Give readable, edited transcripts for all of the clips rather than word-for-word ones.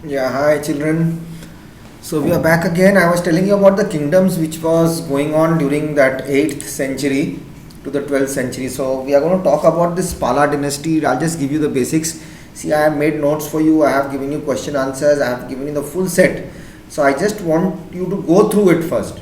Yeah, hi children. So we are back again. I was telling you about the kingdoms which was going on during that 8th century to the 12th century. So we are going to talk about this Pala dynasty. I'll just give you the basics. See, I have made notes for you. I have given you question answers. I have given you the full set. So I just want you to go through it first.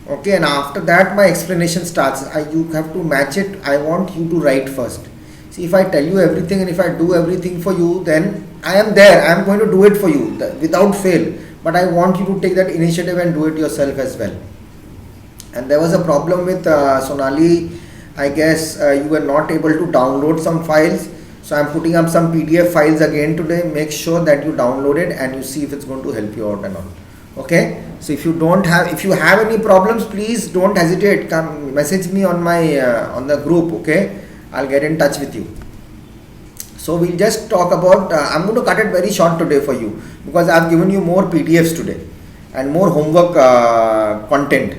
Okay, and after that my explanation starts. You have to match it. I want you to write first. See, if I tell you everything and if I do everything for you, then I am there. I am going to do it for you without fail. But I want you to take that initiative and do it yourself as well. And there was a problem with Sonali. I guess you were not able to download some files. So I am putting up some PDF files again today. Make sure that you download it and you see if it's going to help you out and all. Okay. So if you have any problems, please don't hesitate. Come message me on my on the group. Okay. I'll get in touch with you. So we'll just talk about, I'm going to cut it very short today for you because I've given you more PDFs today and more homework content.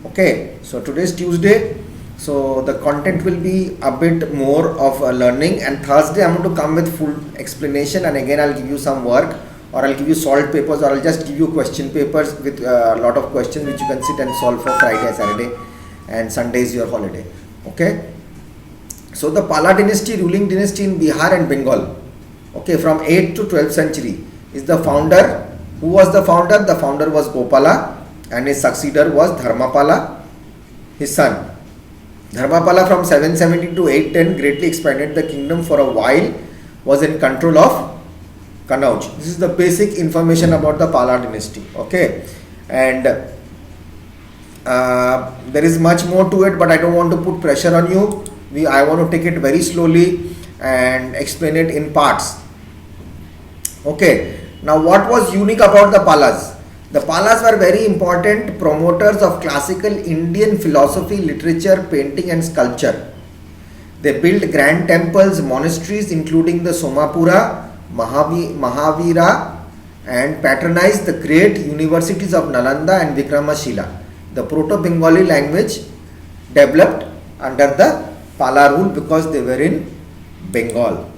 Okay, so today's Tuesday, so the content will be a bit more of learning, and Thursday I'm going to come with full explanation, and again I'll give you some work, or I'll give you solved papers, or I'll just give you question papers with a lot of questions which you can sit and solve for Friday, Saturday, and Sunday is your holiday. Okay. So the Pala dynasty, ruling dynasty in Bihar and Bengal, okay, from 8th to 12th century, is the founder. Who was the founder? The founder was Gopala and his successor was Dharmapala, his son. Dharmapala from 770 to 810 greatly expanded the kingdom. For a while was in control of Kanauj. This is the basic information about the Pala dynasty, okay, and there is much more to it, but I don't want to put pressure on you. I want to take it very slowly and explain it in parts. Okay. Now what was unique about the Palas? The Palas were very important promoters of classical Indian philosophy, literature, painting and sculpture. They built grand temples, monasteries including the Somapura, Mahavira, and patronized the great universities of Nalanda and Vikramashila. The Proto-Bengali language developed under the Pala rule because they were in Bengal.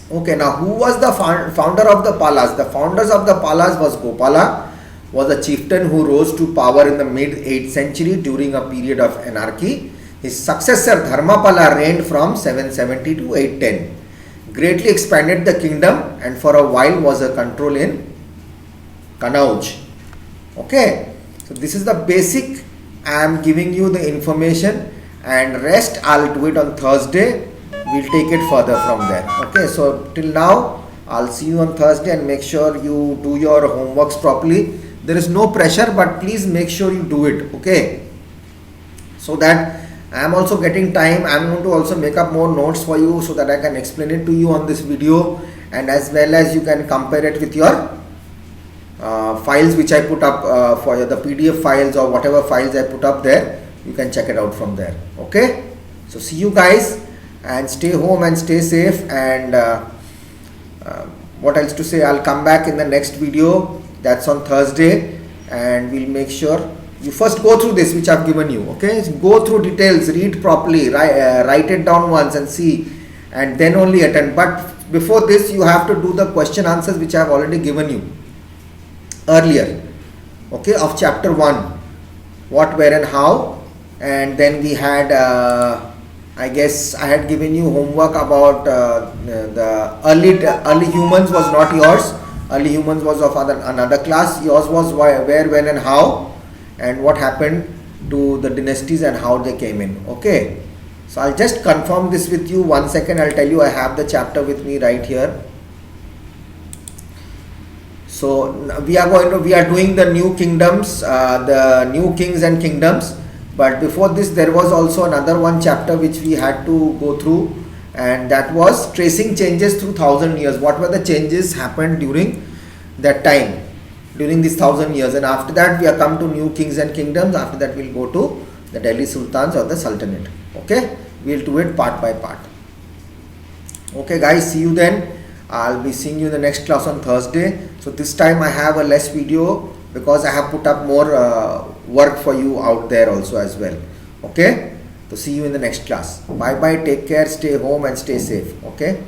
Okay, now who was the founder of the Palas? The founders of the Palas was Gopala, was a chieftain who rose to power in the mid 8th century during a period of anarchy. His successor Dharmapala reigned from 770 to 810, greatly expanded the kingdom and for a while was a control in Kanauj. Okay, so this is the basic. I am giving you the information, and rest I'll do it on Thursday. We'll take it further from there. Okay, so till now I'll see you on Thursday, and make sure you do your homeworks properly. There is no pressure, but please make sure you do it. Okay, so that I am also getting time. I am going to also make up more notes for you so that I can explain it to you on this video, and as well as you can compare it with your files which I put up for the PDF files or whatever files I put up there. You can check it out from there. Okay, so see you guys, and stay home and stay safe, and what else to say, I'll come back in the next video, that's on Thursday, and we'll make sure you first go through this which I've given you. Okay, so go through details, read properly, write it down once and see, and then only attend. But before this you have to do the question answers which I've already given you earlier, okay, of chapter 1, what, where and how. And then we had I guess I had given you homework about the early humans was not yours. Early humans was of another class. Yours was where, when and how, and what happened to the dynasties and how they came in. Okay, so I'll just confirm this with you. 1 second, I'll tell you. I have the chapter with me right here. So we are doing the new kingdoms, the new kings and kingdoms. But before this there was also another one chapter which we had to go through, and that was tracing changes through 1000 years. What were the changes happened during that time, during these 1000 years, and after that we are come to new kings and kingdoms. After that we'll go to the Delhi Sultans or the Sultanate. Okay, we'll do it part by part. Okay guys, see you then. I'll be seeing you in the next class on Thursday. So this time I have a less video because I have put up more work for you out there also as well. Okay, so see you in the next class. Bye bye, take care, stay home and stay safe. Okay.